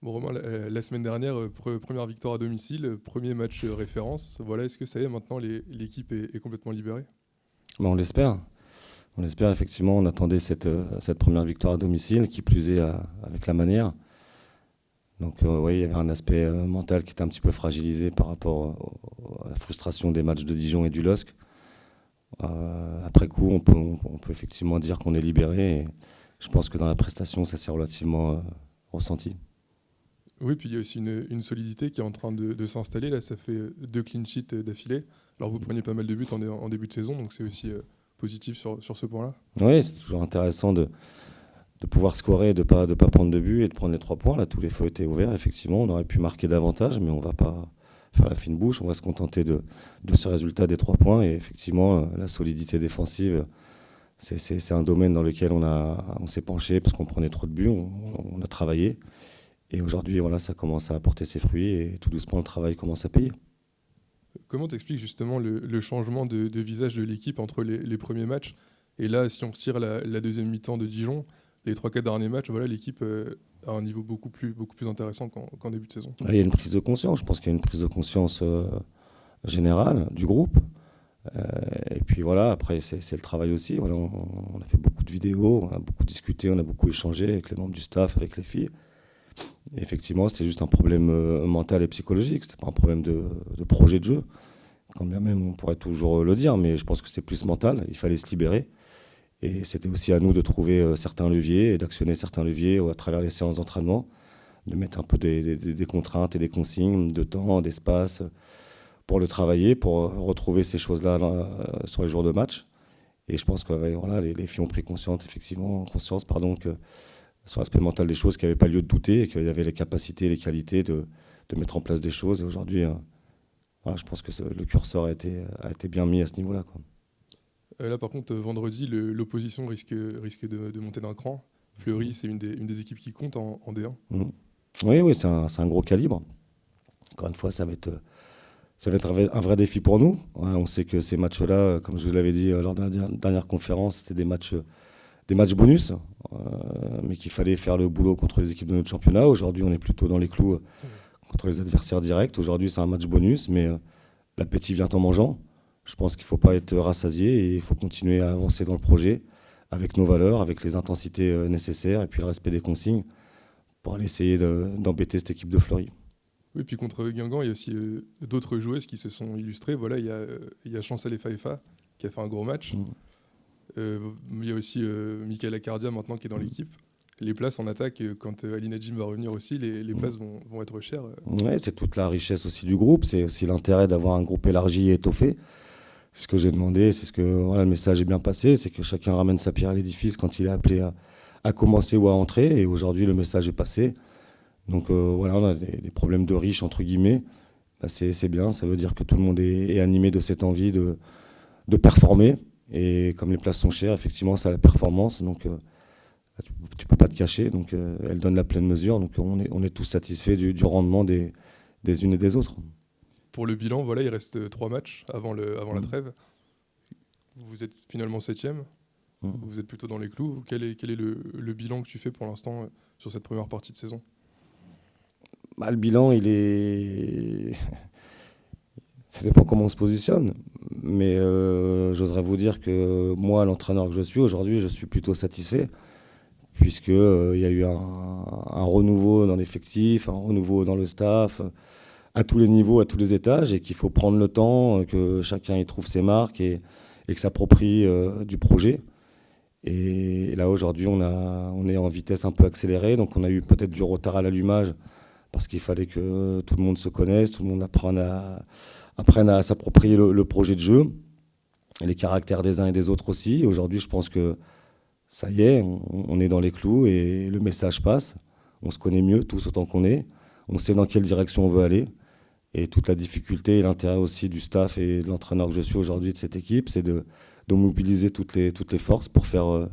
Bon, Romain, la semaine dernière, première victoire à domicile, premier match référence. Voilà, est-ce que ça y est, maintenant l'équipe est complètement libérée? Ben, on l'espère. On l'espère effectivement. On attendait cette première victoire à domicile, qui plus est avec la manière. Donc oui, il y avait un aspect mental qui était un petit peu fragilisé par rapport à la frustration des matchs de Dijon et du LOSC. Après coup, on peut effectivement dire qu'on est libéré. Et je pense que dans la prestation, ça s'est relativement ressenti. Oui, puis il y a aussi une solidité qui est en train de s'installer. Là, ça fait deux clean sheets d'affilée. Alors vous preniez pas mal de buts en début de saison, donc c'est aussi positif sur ce point-là. Oui, c'est toujours intéressant de pouvoir scorer, de pas prendre de but et de prendre les 3 points. Là, tous les feux étaient ouverts. Effectivement, on aurait pu marquer davantage, mais on va pas faire la fine bouche. On va se contenter de ce résultat des 3 points. Et effectivement, la solidité défensive, c'est un domaine dans lequel on s'est penché parce qu'on prenait trop de buts. On a travaillé. Et aujourd'hui, voilà, ça commence à apporter ses fruits et tout doucement, le travail commence à payer. Comment t'expliques justement le changement de visage de l'équipe entre les premiers matchs et là, si on retire la deuxième mi-temps de Dijon, les 3-4 derniers matchs, voilà, l'équipe a un niveau beaucoup plus intéressant qu'en début de saison. Il y a une prise de conscience. Je pense qu'il y a une prise de conscience générale du groupe. Et puis voilà, après, c'est le travail aussi. Voilà, on a fait beaucoup de vidéos, on a beaucoup discuté, on a beaucoup échangé avec les membres du staff, avec les filles. Et effectivement, c'était juste un problème mental et psychologique. C'était pas un problème de projet de jeu. Quand bien même, on pourrait toujours le dire, mais je pense que c'était plus mental. Il fallait se libérer. Et c'était aussi à nous de trouver certains leviers et d'actionner certains leviers à travers les séances d'entraînement, de mettre un peu des contraintes et des consignes de temps, d'espace pour le travailler, pour retrouver ces choses-là sur les jours de match. Et je pense que voilà, les filles ont pris conscience, que sur l'aspect mental des choses, qu'il n'y avait pas lieu de douter et qu'il y avait les capacités et les qualités de mettre en place des choses. Et aujourd'hui, voilà, je pense que le curseur a été bien mis à ce niveau-là, quoi. Là, par contre, vendredi, l'opposition risque de monter d'un cran. Fleury, c'est une des équipes qui compte en D1. Oui, c'est un gros calibre. Encore une fois, ça va être un vrai défi pour nous. Ouais, on sait que ces matchs-là, comme je vous l'avais dit lors de la dernière conférence, c'était des matchs bonus, mais qu'il fallait faire le boulot contre les équipes de notre championnat. Aujourd'hui, on est plutôt dans les clous contre les adversaires directs. Aujourd'hui, c'est un match bonus, mais l'appétit vient en mangeant. Je pense qu'il ne faut pas être rassasié et il faut continuer à avancer dans le projet avec nos valeurs, avec les intensités nécessaires et puis le respect des consignes pour aller essayer d'embêter cette équipe de Fleury. Oui, puis contre Guingamp, il y a aussi d'autres joueuses qui se sont illustrées. Voilà, il y a Chancel Faifa qui a fait un gros match. Il y a aussi Michaela Cardia maintenant qui est dans l'équipe. Les places en attaque, quand Ali Najim va revenir aussi, les places vont être chères. Ouais, c'est toute la richesse aussi du groupe. C'est aussi l'intérêt d'avoir un groupe élargi et étoffé. C'est ce que j'ai demandé, c'est ce que voilà, le message est bien passé, c'est que chacun ramène sa pierre à l'édifice quand il est appelé à commencer ou à entrer. Et aujourd'hui, le message est passé. Donc voilà, on a des problèmes de riches, entre guillemets. Bah, c'est bien, ça veut dire que tout le monde est animé de cette envie de performer. Et comme les places sont chères, effectivement, c'est la performance. Donc tu peux pas te cacher. Donc elle donne la pleine mesure. Donc on est tous satisfaits du rendement des unes et des autres. Pour le bilan, voilà, il reste 3 matchs avant la trêve. Vous êtes finalement 7e. Vous êtes plutôt dans les clous. Quel est le bilan que tu fais pour l'instant sur cette première partie de saison? Bah, le bilan, il est... Ça dépend comment on se positionne. Mais j'oserais vous dire que moi, l'entraîneur que je suis, aujourd'hui, je suis plutôt satisfait. Puisqu'il y a eu un renouveau dans l'effectif, un renouveau dans le staff, à tous les niveaux, à tous les étages, et qu'il faut prendre le temps, que chacun y trouve ses marques et que s'approprie du projet. Et là, aujourd'hui, on est en vitesse un peu accélérée, donc on a eu peut-être du retard à l'allumage, parce qu'il fallait que tout le monde se connaisse, tout le monde apprenne à s'approprier le projet de jeu, et les caractères des uns et des autres aussi. Et aujourd'hui, je pense que ça y est, on est dans les clous et le message passe. On se connaît mieux, tous autant qu'on est. On sait dans quelle direction on veut aller. Et toute la difficulté et l'intérêt aussi du staff et de l'entraîneur que je suis aujourd'hui de cette équipe, c'est de mobiliser toutes les forces pour faire